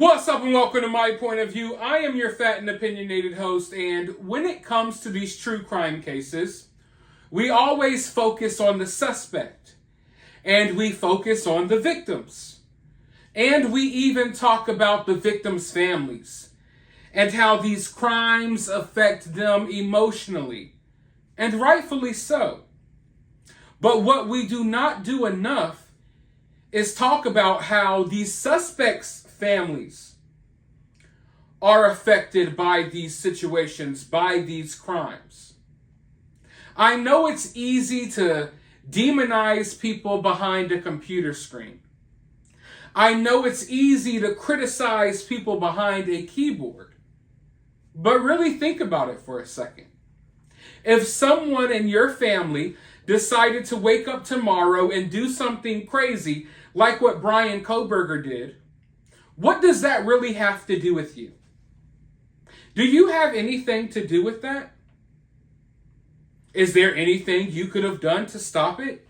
What's up and welcome to My Point of View. I am your fat and opinionated host, and when it comes to these true crime cases, we always focus on the suspect, and we focus on the victims, and we even talk about the victims' families, and how these crimes affect them emotionally, and rightfully so. But what we do not do enough is talk about how these suspects' families are affected by these situations, by these crimes. I know it's easy to demonize people behind a computer screen. I know it's easy to criticize people behind a keyboard. But really think about it for a second. If someone in your family decided to wake up tomorrow and do something crazy like what Bryan Kohberger did, what does that really have to do with you? Do you have anything to do with that? Is there anything you could have done to stop it?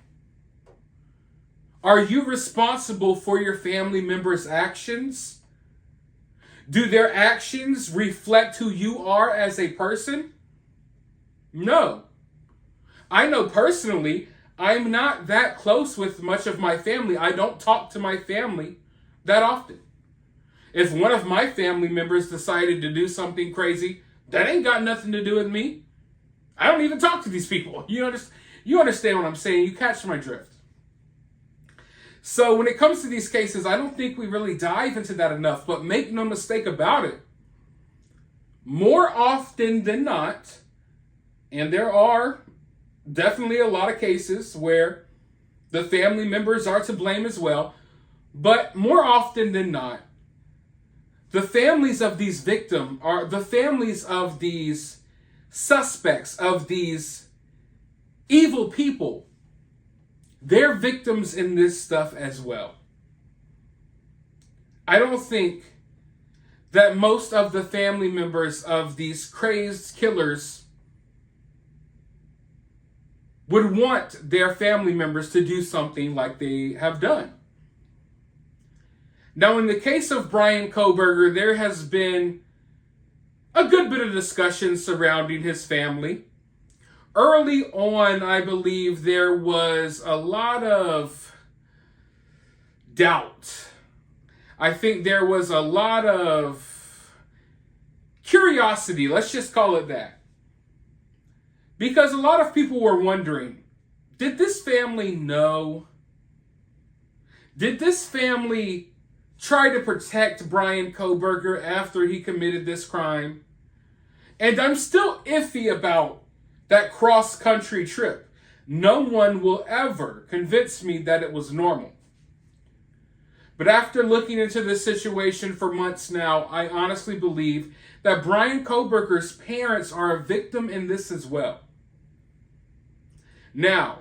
Are you responsible for your family members' actions? Do their actions reflect who you are as a person? No. I know personally, I'm not that close with much of my family. I don't talk to my family that often. If one of my family members decided to do something crazy, that ain't got nothing to do with me. I don't even talk to these people. You understand what I'm saying? You catch my drift. So when it comes to these cases, I don't think we really dive into that enough, but make no mistake about it. More often than not, and there are definitely a lot of cases where the family members are to blame as well, but more often than not, the families of these victims are the families of these suspects, of these evil people. They're victims in this stuff as well. I don't think that most of the family members of these crazed killers would want their family members to do something like they have done. Now, in the case of Bryan Kohberger, there has been a good bit of discussion surrounding his family. Early on, I believe there was a lot of doubt. I think there was a lot of curiosity, let's just call it that. Because a lot of people were wondering, did this family know? Did this family try to protect Bryan Kohberger after he committed this crime? And I'm still iffy about that cross-country trip. No one will ever convince me that it was normal. But after looking into this situation for months now, I honestly believe that Bryan Kohberger's parents are a victim in this as well. Now,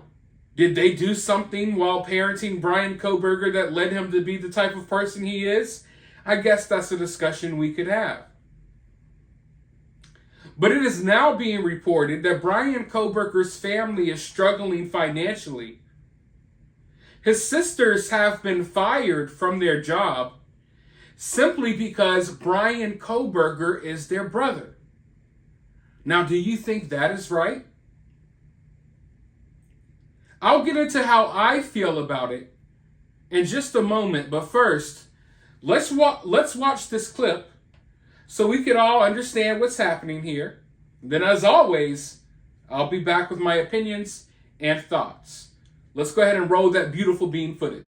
did they do something while parenting Bryan Kohberger that led him to be the type of person he is? I guess that's a discussion we could have. But it is now being reported that Bryan Kohberger's family is struggling financially. His sisters have been fired from their job simply because Bryan Kohberger is their brother. Now, do you think that is right? I'll get into how I feel about it in just a moment, but first, let's watch this clip so we can all understand what's happening here. Then, as always, I'll be back with my opinions and thoughts. Let's go ahead and roll that beautiful bean footage.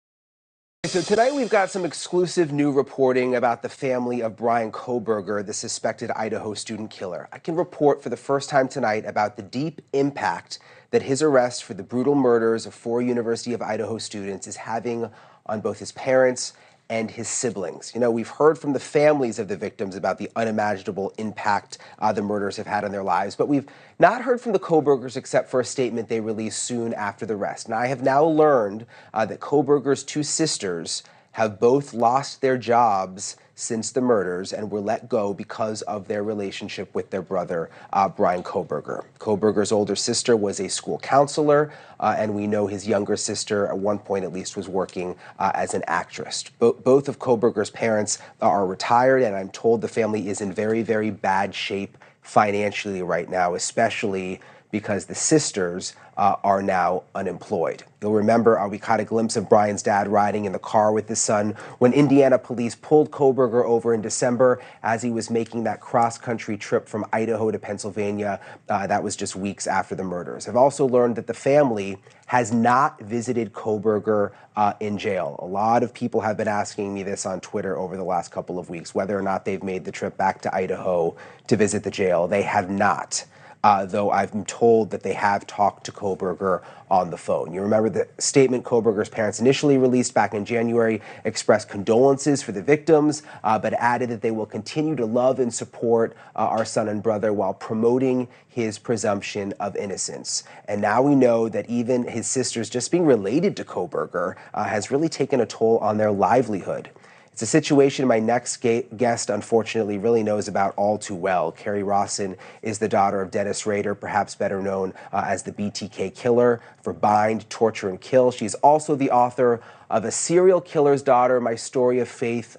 So tonight we've got some exclusive new reporting about the family of Bryan Kohberger, the suspected Idaho student killer. I can report for the first time tonight about the deep impact that his arrest for the brutal murders of 4 University of Idaho students is having on both his parents and his siblings. You know, we've heard from the families of the victims about the unimaginable impact the murders have had on their lives, but we've not heard from the Coburgers except for a statement they released soon after the arrest. And I have now learned that Kohberger's 2 sisters have both lost their jobs since the murders and were let go because of their relationship with their brother, Bryan Kohberger. Kohberger's older sister was a school counselor, and we know his younger sister, at one point at least, was working as an actress. Both of Kohberger's parents are retired, and I'm told the family is in very, very bad shape financially right now, especially because the sisters are now unemployed. You'll remember we caught a glimpse of Bryan's dad riding in the car with his son when Indiana police pulled Kohberger over in December as he was making that cross-country trip from Idaho to Pennsylvania. That was just weeks after the murders. I've also learned that the family has not visited Kohberger in jail. A lot of people have been asking me this on Twitter over the last couple of weeks, whether or not they've made the trip back to Idaho to visit the jail. They have not. Though I've been told that they have talked to Coburger on the phone. You remember the statement Coburger's parents initially released back in January expressed condolences for the victims, but added that they will continue to love and support our son and brother while promoting his presumption of innocence. And now we know that even his sisters just being related to Coburger has really taken a toll on their livelihood. It's a situation my next guest, unfortunately, really knows about all too well. Carrie Rawson is the daughter of Dennis Rader, perhaps better known as the BTK killer, for Bind, Torture, and Kill. She's also the author of A Serial Killer's Daughter, My Story of Faith,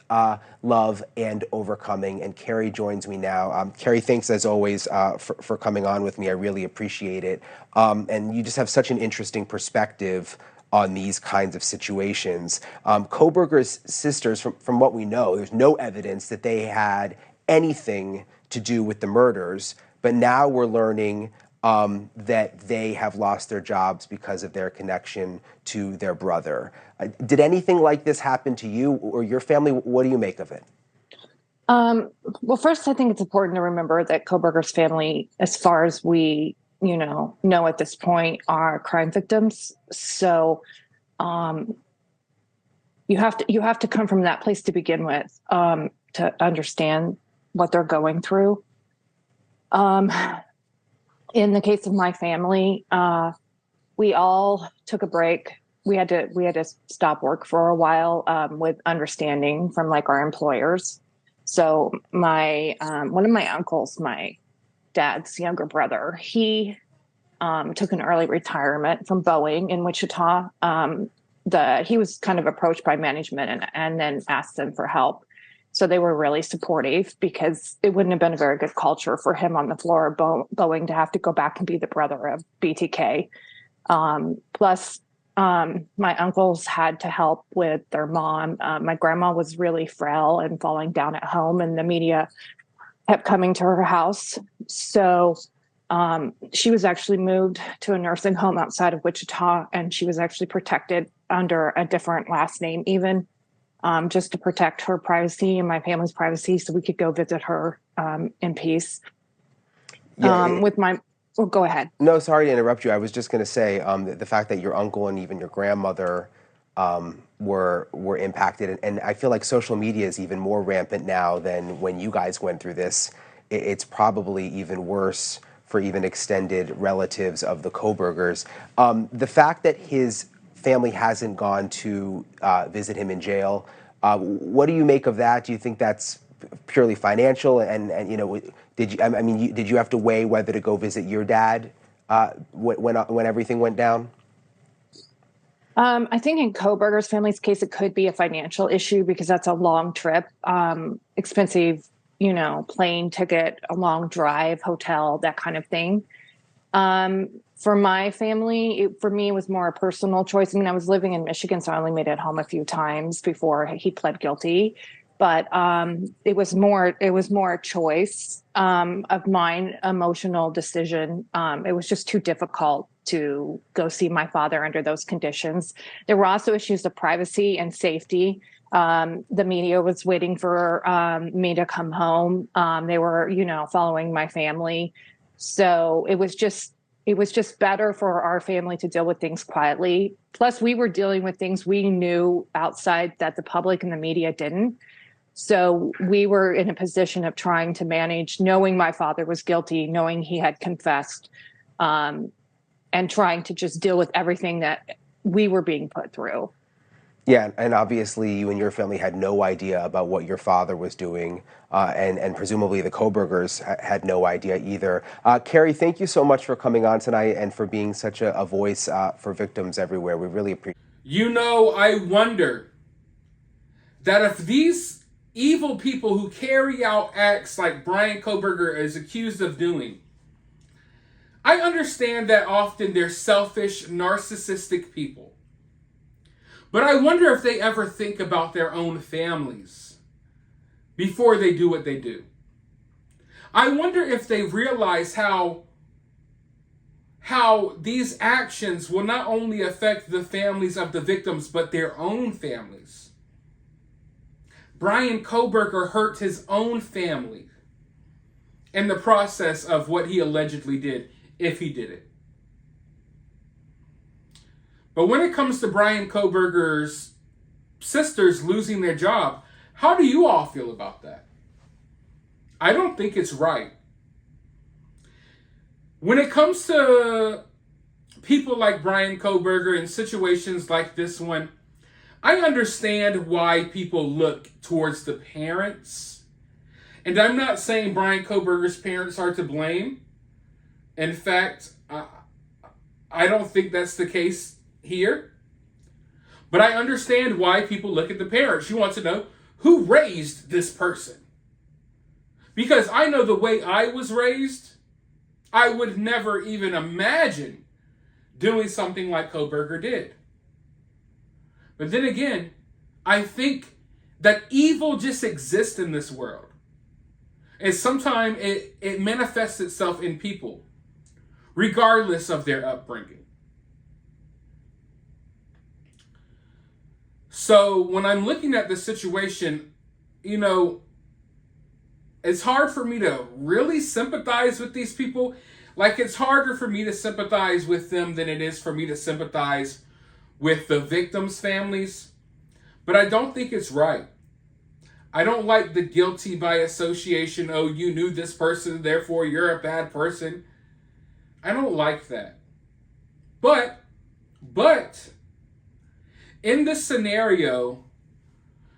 Love, and Overcoming. And Carrie joins me now. Carrie, thanks as always for coming on with me. I really appreciate it. And you just have such an interesting perspective on these kinds of situations. Kohberger's sisters, from what we know, there's no evidence that they had anything to do with the murders, but now we're learning that they have lost their jobs because of their connection to their brother. Did anything like this happen to you or your family? What do you make of it? Well, first, I think it's important to remember that Kohberger's family, as far as we know at this point, are crime victims. So you have to come from that place to begin with to understand what they're going through. In the case of my family, we all took a break. We had to stop work for a while with understanding from like our employers. So my one of my uncles, my dad's younger brother, he took an early retirement from Boeing in Wichita. He was kind of approached by management and then asked them for help. So they were really supportive because it wouldn't have been a very good culture for him on the floor of Boeing to have to go back and be the brother of BTK. Plus, my uncles had to help with their mom. My grandma was really frail and falling down at home, and the media kept coming to her house. So she was actually moved to a nursing home outside of Wichita, and she was actually protected under a different last name even, just to protect her privacy and my family's privacy so we could go visit her in peace. Go ahead. No, sorry to interrupt you. I was just going to say the fact that your uncle and even your grandmother were impacted. And I feel like social media is even more rampant now than when you guys went through this. It's probably even worse for even extended relatives of the Kohbergers. The fact that his family hasn't gone to visit him in jail, what do you make of that? Do you think that's purely financial? And did you have to weigh whether to go visit your dad when everything went down? I think in Kohberger's family's case, it could be a financial issue because that's a long trip, expensive, plane ticket, a long drive, hotel, that kind of thing. For my family, for me, it was more a personal choice. I mean, I was living in Michigan, so I only made it home a few times before he pled guilty. But it was more a choice of mine, emotional decision. It was just too difficult to go see my father under those conditions. There were also issues of privacy and safety. The media was waiting for me to come home. They were, following my family. So it was just better for our family to deal with things quietly. Plus, we were dealing with things we knew outside that the public and the media didn't. So we were in a position of trying to manage, knowing my father was guilty, knowing he had confessed, and trying to just deal with everything that we were being put through. Yeah, and obviously you and your family had no idea about what your father was doing, and presumably the Kohbergers had no idea either. Carrie, thank you so much for coming on tonight and for being such a voice for victims everywhere. We really appreciate You know, I wonder that if these evil people who carry out acts like Bryan Kohberger is accused of doing, I understand that often they're selfish, narcissistic people. But I wonder if they ever think about their own families before they do what they do. I wonder if they realize how these actions will not only affect the families of the victims, but their own families. Bryan Kohberger hurt his own family in the process of what he allegedly did, if he did it. But when it comes to Bryan Kohberger's sisters losing their job, how do you all feel about that? I don't think it's right. When it comes to people like Bryan Kohberger in situations like this one, I understand why people look towards the parents. And I'm not saying Bryan Kohberger's parents are to blame. In fact, I don't think that's the case here. But I understand why people look at the parents. You want to know who raised this person. Because I know the way I was raised, I would never even imagine doing something like Coburger did. But then again, I think that evil just exists in this world. And sometimes it manifests itself in people, regardless of their upbringing. So when I'm looking at this situation, you know, it's hard for me to really sympathize with these people. Like, it's harder for me to sympathize with them than it is for me to sympathize with the victims' families. But I don't think it's right. I don't like the guilty by association. Oh, you knew this person, therefore you're a bad person. I don't like that. But in this scenario,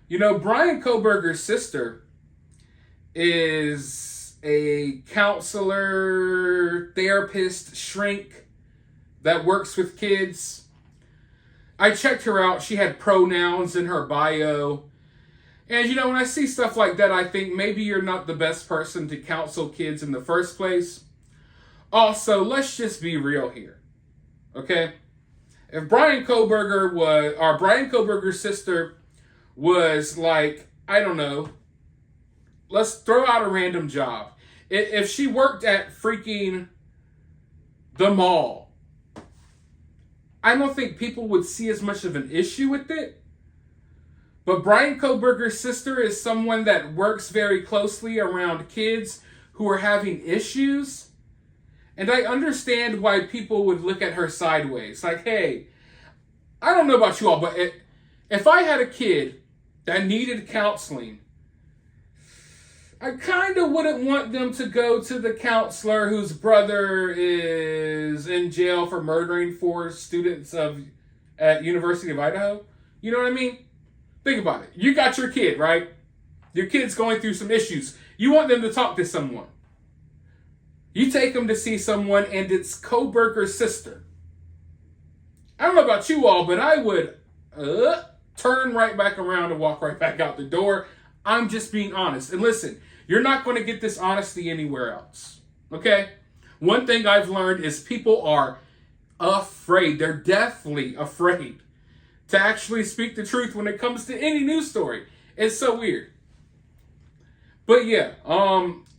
you know, Bryan Kohberger's sister is a counselor, therapist, shrink that works with kids. I checked her out. She had pronouns in her bio. And, you know, when I see stuff like that, I think maybe you're not the best person to counsel kids in the first place. Also, let's just be real here. Okay? If Bryan Kohberger's sister was like, I don't know, let's throw out a random job. If she worked at freaking the mall, I don't think people would see as much of an issue with it. But Bryan Kohberger's sister is someone that works very closely around kids who are having issues. And I understand why people would look at her sideways. Like, hey, I don't know about you all, but if I had a kid that needed counseling, I kind of wouldn't want them to go to the counselor whose brother is in jail for murdering 4 students at University of Idaho. You know what I mean? Think about it. You got your kid, right? Your kid's going through some issues. You want them to talk to someone. You take them to see someone, and it's Kohberger's sister. I don't know about you all, but I would turn right back around and walk right back out the door. I'm just being honest. And listen, you're not going to get this honesty anywhere else. Okay? One thing I've learned is people are afraid. They're deathly afraid to actually speak the truth when it comes to any news story. It's so weird. But yeah,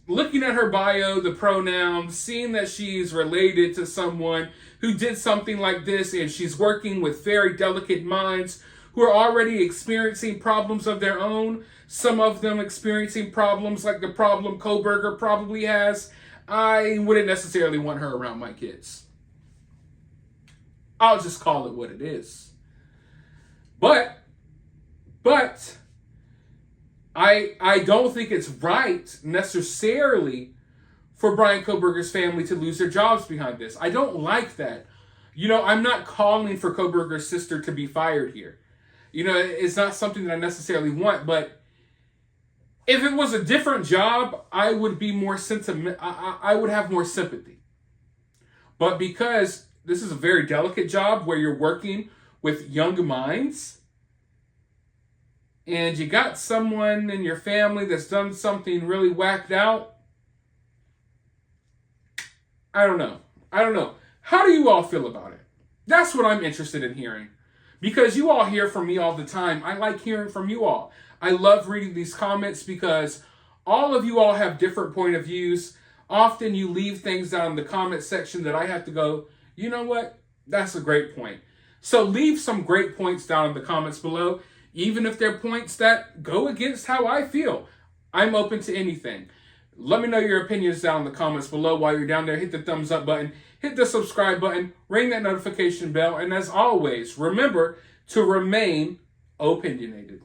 looking at her bio, the pronouns, seeing that she's related to someone who did something like this, and she's working with very delicate minds who are already experiencing problems of their own, some of them experiencing problems like the problem Kohberger probably has, I wouldn't necessarily want her around my kids. I'll just call it what it is. But I don't think it's right necessarily for Bryan Kohberger's family to lose their jobs behind this. I don't like that. You know, I'm not calling for Kohberger's sister to be fired here. it's not something that I necessarily want, but if it was a different job, I would be more sentiment. I would have more sympathy. But because this is a very delicate job where you're working with young minds, and you got someone in your family that's done something really whacked out, I don't know. How do you all feel about it? That's what I'm interested in hearing. Because you all hear from me all the time. I like hearing from you all. I love reading these comments because all of you all have different point of views. Often you leave things down in the comment section that I have to go, you know what? That's a great point. So leave some great points down in the comments below, even if they're points that go against how I feel. I'm open to anything. Let me know your opinions down in the comments below. While you're down there, hit the thumbs up button, hit the subscribe button, ring that notification bell, and as always, remember to remain opinionated.